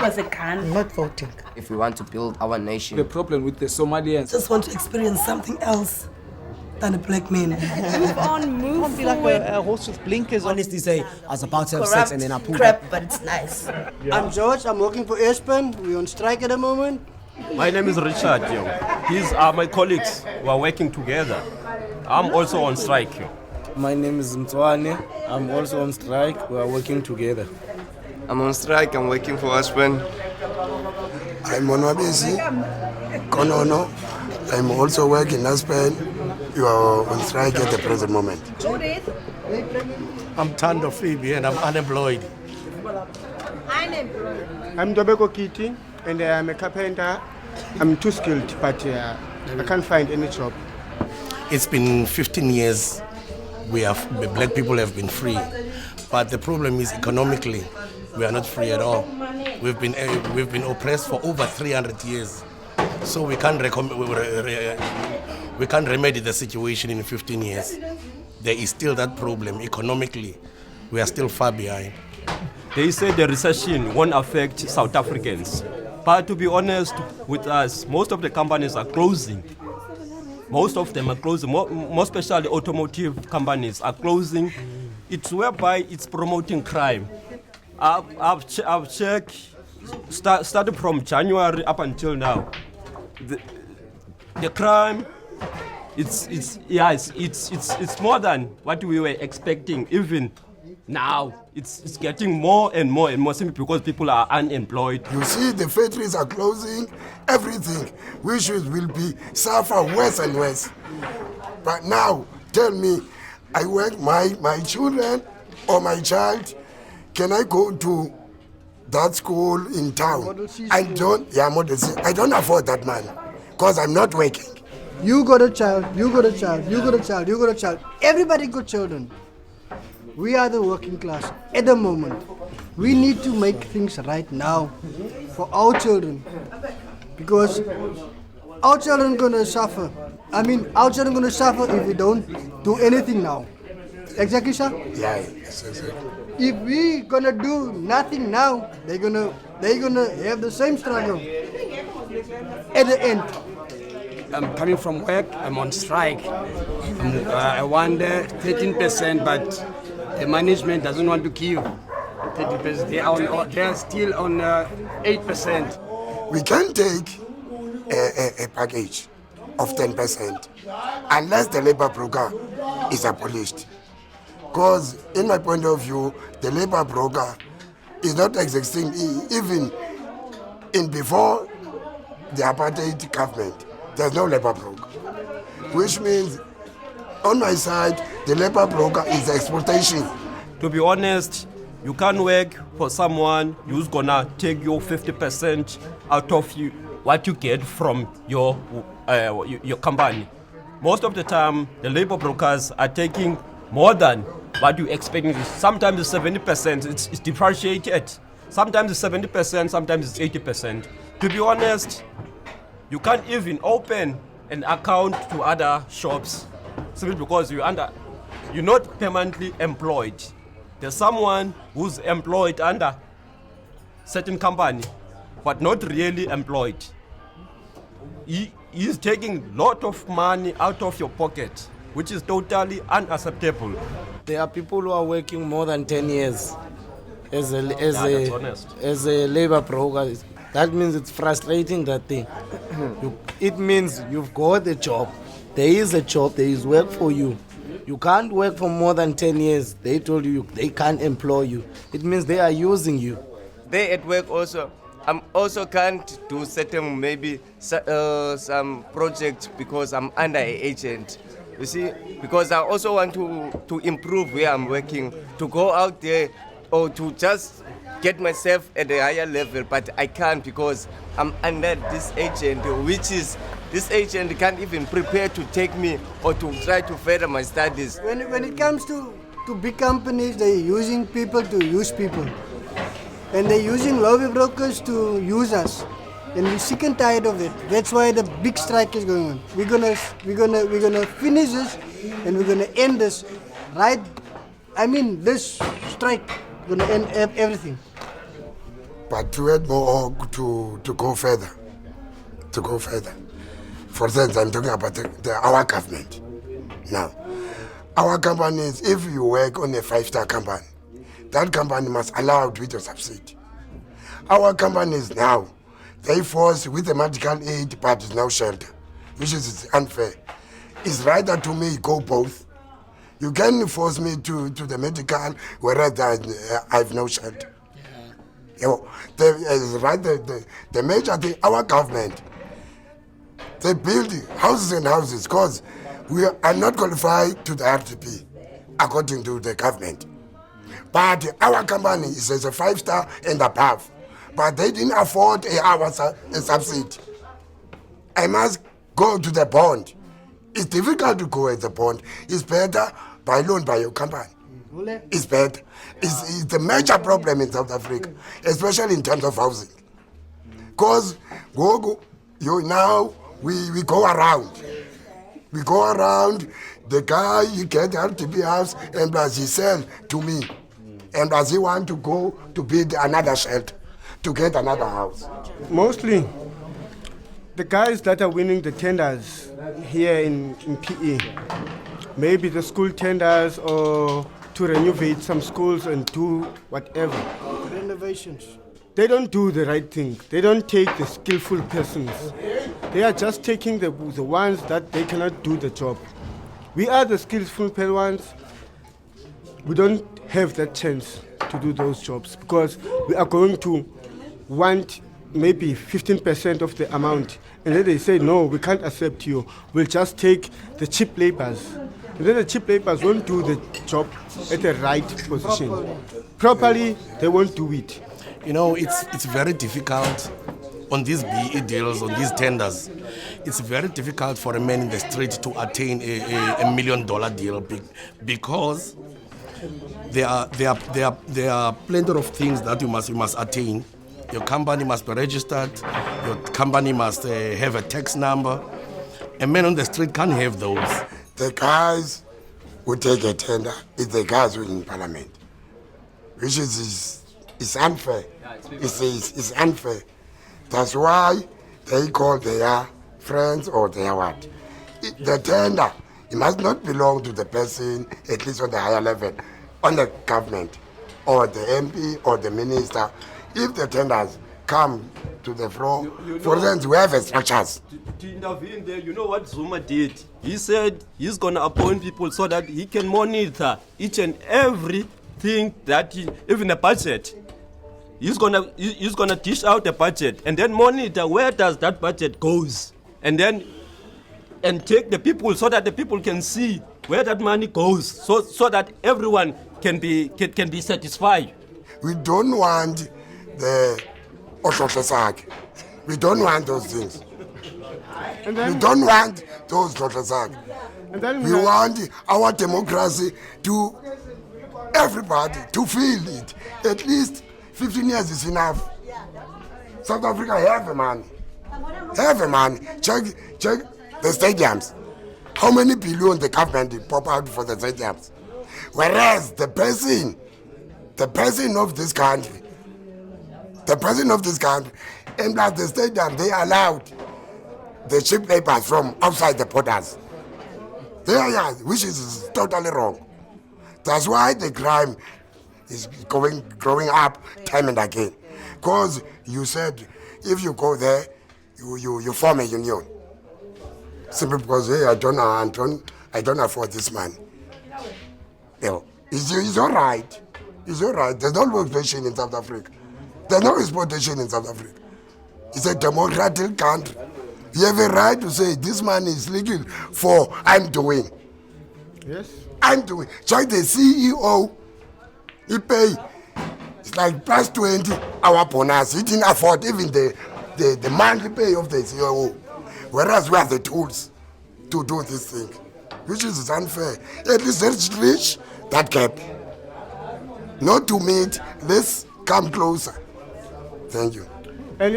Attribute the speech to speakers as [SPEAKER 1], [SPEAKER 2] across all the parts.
[SPEAKER 1] was a gun.
[SPEAKER 2] I'm not voting.
[SPEAKER 3] If we want to build our nation.
[SPEAKER 4] The problem with the Somalians.
[SPEAKER 2] Just want to experience something else than a black man.
[SPEAKER 1] Move on, move
[SPEAKER 5] Be like
[SPEAKER 1] forward.
[SPEAKER 5] a horse with blinkers on.
[SPEAKER 6] Honestly say, I was about to have
[SPEAKER 1] Corrupt
[SPEAKER 6] sex and then I pulled
[SPEAKER 1] crap,
[SPEAKER 6] up.
[SPEAKER 1] but it's nice.
[SPEAKER 7] I'm George, I'm working for Aspen. We're on strike at the moment.
[SPEAKER 8] My name is Richard. These are my colleagues who are working together. I'm also on strike.
[SPEAKER 9] My name is Mtswane. I'm also on strike. We are working together.
[SPEAKER 10] I'm on strike. I'm working for Aspen.
[SPEAKER 11] I'm Monwabisi Konono. I'm also working in Aspen. You are on strike at the present moment.
[SPEAKER 1] Judith.
[SPEAKER 12] I'm Tando Phoebe and I'm unemployed.
[SPEAKER 13] I'm Dobeko Kitty and I'm a carpenter. I'm too skilled, but I can't find any job.
[SPEAKER 12] It's been 15 years the black people have been free, but the problem is economically we are not free at all. We've been oppressed for over 300 years, so we can't remedy the situation in 15 years. There is still that problem economically. We are still far behind.
[SPEAKER 8] They say the recession won't affect South Africans, but to be honest with us, most of the companies are closing. Most of them are closing, more especially automotive companies are closing. It's whereby it's promoting crime. I've checked, started from January up until now. The crime, it's more than what we were expecting. Even now, it's getting more and more and more simply because people are unemployed.
[SPEAKER 11] You see, the factories are closing, everything. We will be suffer worse and worse. But now, tell me, I work my children or my child, can I go to that school in town? I don't afford that money because I'm not working.
[SPEAKER 7] You got a child, you got a child, you got a child, you got a child. Everybody got children. We are the working class at the moment. We need to make things right now for our children, because our children gonna suffer. Our children gonna suffer if we don't do anything now. Exactly, sir?
[SPEAKER 11] Yeah, yes, exactly.
[SPEAKER 7] If we gonna do nothing now, they're gonna have the same struggle at the end.
[SPEAKER 4] I'm coming from work. I'm on strike. I want 13%, but the management doesn't want to give 30%. They are still on 8%.
[SPEAKER 11] We can take a package of 10% unless the labor broker is abolished. Because in my point of view, the labor broker is not existing even in before the apartheid government. There's no labor broker, which means on my side, the labor broker is exploitation.
[SPEAKER 8] To be honest, you can't work for someone who's gonna take your 50% out of you, what you get from your company. Most of the time, the labor brokers are taking more than what you expect. Sometimes it's 70%, it's depreciated. Sometimes it's 70%, sometimes it's 80%. To be honest, you can't even open an account to other shops simply because you're not permanently employed. There's someone who's employed under certain company, but not really employed. He's taking a lot of money out of your pocket, which is totally unacceptable.
[SPEAKER 9] There are people who are working more than 10 years as a labor broker. That means it's frustrating that thing. It means you've got a job. There is a job, there is work for you. You can't work for more than 10 years. They told you they can't employ you. It means they are using you.
[SPEAKER 10] They at work also. I'm also can't do certain maybe some projects because I'm under an agent. You see, because I also want to improve where I'm working, to go out there or to just get myself at a higher level, but I can't because I'm under this agent, this agent can't even prepare to take me or to try to further my studies.
[SPEAKER 7] When it comes to big companies, they're using people to use people. And they're using lobby brokers to use us. And we're sick and tired of it. That's why the big strike is going on. We're gonna finish this and we're gonna end this this strike, gonna end everything.
[SPEAKER 11] But to add more, to go further, For instance, I'm talking about our government. Now, our companies, if you work on a 5-star company, that company must allow it with a subsidy. Our companies now, they force with the medical aid, but it's no shelter, which is unfair. It's rather to me go both. You can force me to the medical, whereas I have no shelter. You know, the major thing, our government, they build houses and houses because we are not qualified to the RTP according to the government. But our company is a 5-star and above. But they didn't afford a subsidy. I must go to the bond. It's difficult to go at the bond. It's better by loan by your company. It's better. It's the major problem in South Africa, especially in terms of housing. Because now we go around. We go around, the guy, he get RTP house, and plus he sell to me. And plus he want to go to build another shelter, to get another house.
[SPEAKER 13] Mostly, the guys that are winning the tenders here in PE, maybe the school tenders or to renovate some schools and do whatever.
[SPEAKER 7] Renovations.
[SPEAKER 13] They don't do the right thing. They don't take the skillful persons. They are just taking the ones that they cannot do the job. We are the skillful ones. We don't have that chance to do those jobs because we are going to want maybe 15% of the amount. And then they say, no, we can't accept you. We'll just take the cheap laborers. And then the cheap laborers won't do the job at the right position. Properly, they won't do it.
[SPEAKER 12] You know, it's very difficult on these BE deals, on these tenders. It's very difficult for a man in the street to attain a $1 million deal because there are plenty of things that you must attain. Your company must be registered. Your company must have a tax number. A man on the street can't have those.
[SPEAKER 11] The guys who take a tender is the guys who are in parliament, which is unfair. It's unfair. That's why they call their friends or their what. The tender, it must not belong to the person, at least on the higher level, on the government, or the MP, or the minister. If the tenders come to the floor, for instance, we have structures.
[SPEAKER 8] To intervene there, you know what Zuma did? He said he's going to appoint people so that he can monitor each and everything that even a budget. He's gonna dish out a budget and then monitor where does that budget goes, and take the people so that the people can see where that money goes, so that everyone can be satisfied.
[SPEAKER 11] We don't want the Oshoshosaki. We don't want those things. We don't want those Oshoshosaki. We want our democracy to everybody to feel it. At least 15 years is enough. South Africa have money. Check the stadiums. How many billion the government pop out for the stadiums? Whereas the president of this country, and plus the stadium, they allowed the cheap laborers from outside the borders. Which is totally wrong. That's why the crime is growing up time and again. Because you said if you go there, you form a union. Simply because hey, I don't afford this money. You know, it's all right. It's all right. There's no exploitation in South Africa. There's no exploitation in South Africa. It's a democratic country. You have a right to say this money is legal for I'm doing.
[SPEAKER 13] Yes.
[SPEAKER 11] I'm doing. Check the CEO. He pay. It's like plus 20 our bonus. He didn't afford even the monthly pay of the CEO. Whereas we have the tools to do this thing, which is unfair. At least let's reach that gap. Not to meet, let's come closer. Thank you.
[SPEAKER 13] And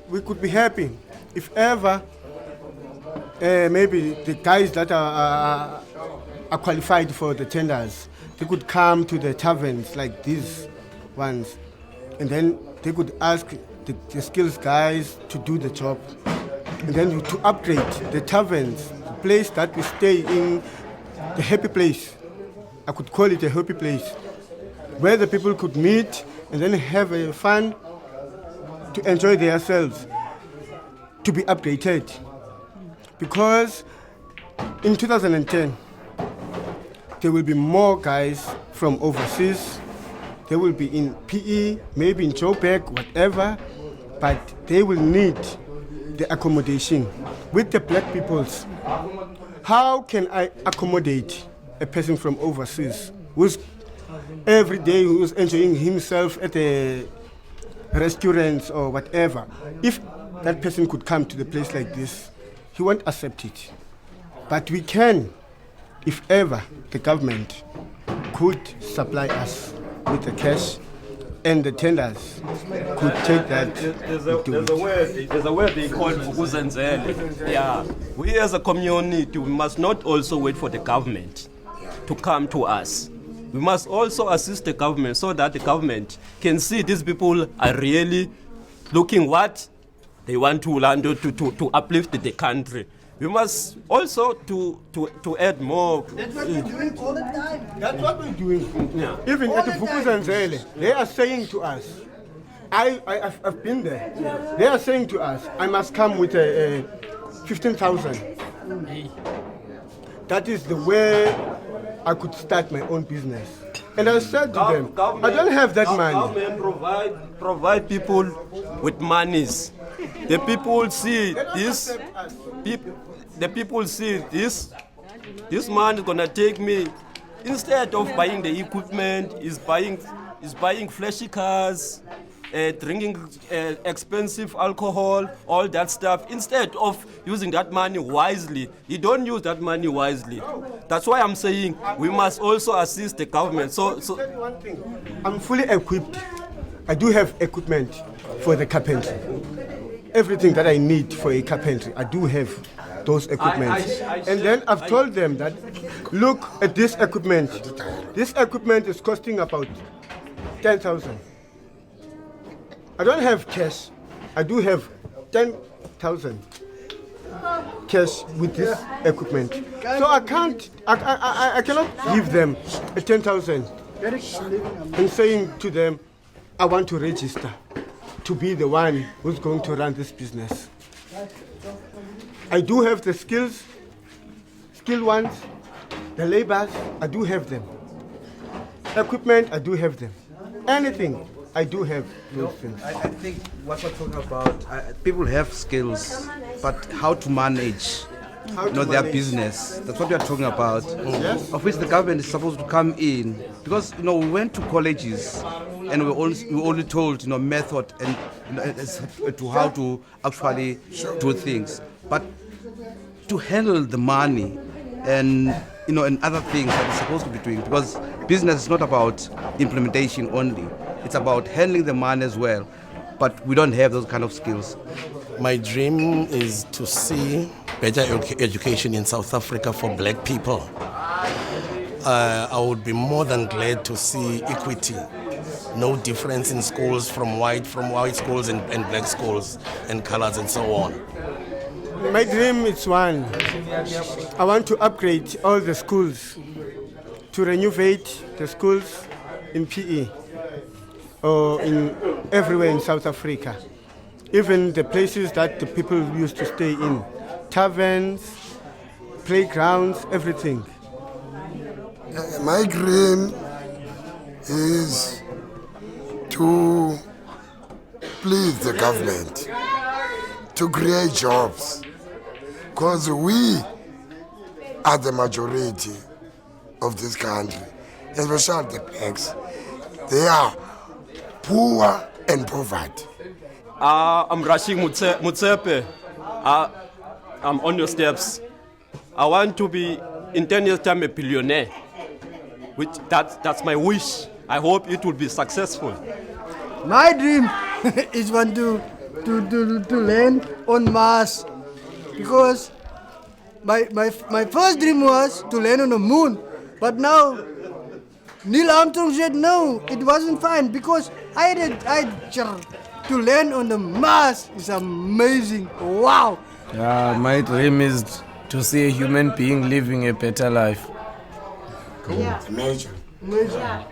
[SPEAKER 13] we could be happy if ever maybe the guys that are qualified for the tenders, they could come to the taverns like these ones and then they could ask the skills guys to do the job, and then to upgrade the taverns, the place that we stay in, the happy place. I could call it a happy place, where the people could meet and then have a fun to enjoy themselves, to be updated. Because in 2010, there will be more guys from overseas. They will be in PE, maybe in Joburg, whatever, but they will need the accommodation with the black peoples. How can I accommodate a person from overseas who's every day who's enjoying himself at a restaurant or whatever? If that person could come to the place like this, he won't accept it. But we can, if ever the government could supply us with the cash and the tenders could take that.
[SPEAKER 8] There's a word they call Vukuzenzele. Yeah. We as a community, we must not also wait for the government to come to us. We must also assist the government so that the government can see these people are really looking what they want to land to uplift the country. We must also to add more.
[SPEAKER 7] That's what we're doing all the time.
[SPEAKER 13] That's what we're doing.
[SPEAKER 8] Yeah.
[SPEAKER 13] Even
[SPEAKER 7] All
[SPEAKER 13] at the
[SPEAKER 7] the time.
[SPEAKER 13] Vukuzenzele, they are saying to us, I've been there. They are saying to us, I must come with a 15,000. That is the way I could start my own business. And I said to them, I don't have that money.
[SPEAKER 8] Government provide people with monies. The people see this. The people see this. This man is gonna take me. Instead of buying the equipment, is buying flashy cars, drinking expensive alcohol, all that stuff. Instead of using that money wisely, you don't use that money wisely. That's why I'm saying we must also assist the government. So
[SPEAKER 13] Tell you one thing, I'm fully equipped. I do have equipment for the carpentry. Everything that I need for a carpentry, I do have those equipment. And then I've told them that, look at this equipment. This equipment is costing about 10,000. I don't have cash. I do have 10,000 cash with this equipment. So I cannot give them a 10,000 and saying to them, I want to register to be the one who's going to run this business. I do have the skilled ones, the labors, I do have them. Equipment, I do have them. Anything, I do have those things.
[SPEAKER 5] I think what we're talking about, people have skills, but how to manage their business. That's what we are talking about.
[SPEAKER 13] Yes.
[SPEAKER 5] Of which the government is supposed to come in. Because, we went to colleges and we were only told, method and as to how to actually do things. But to handle the money and and other things that we're supposed to be doing, because business is not about implementation only. It's about handling the money as well. But we don't have those kind of skills.
[SPEAKER 12] My dream is to see better education in South Africa for black people. I would be more than glad to see equity. No difference in schools from white schools and black schools and colors and so on.
[SPEAKER 13] My dream is one. I want to upgrade all the schools, to renovate the schools in PE or in everywhere in South Africa. Even the places that the people used to stay in, taverns, playgrounds, everything.
[SPEAKER 11] My dream is to please the government to create jobs, because we are the majority of this country, especially the blacks. They are poor and poverty.
[SPEAKER 8] I'm rushing Mutsepe. I'm on your steps. I want to be in 10 years' time a billionaire. That's my wish. I hope it will be successful.
[SPEAKER 7] My dream is one to land on Mars, because my first dream was to land on the moon, but now Neil Armstrong said no, it wasn't fine because to land on the Mars is amazing. Wow.
[SPEAKER 9] My dream is to see a human being living a better life.
[SPEAKER 11] Cool. Imagine.
[SPEAKER 7] Amazing.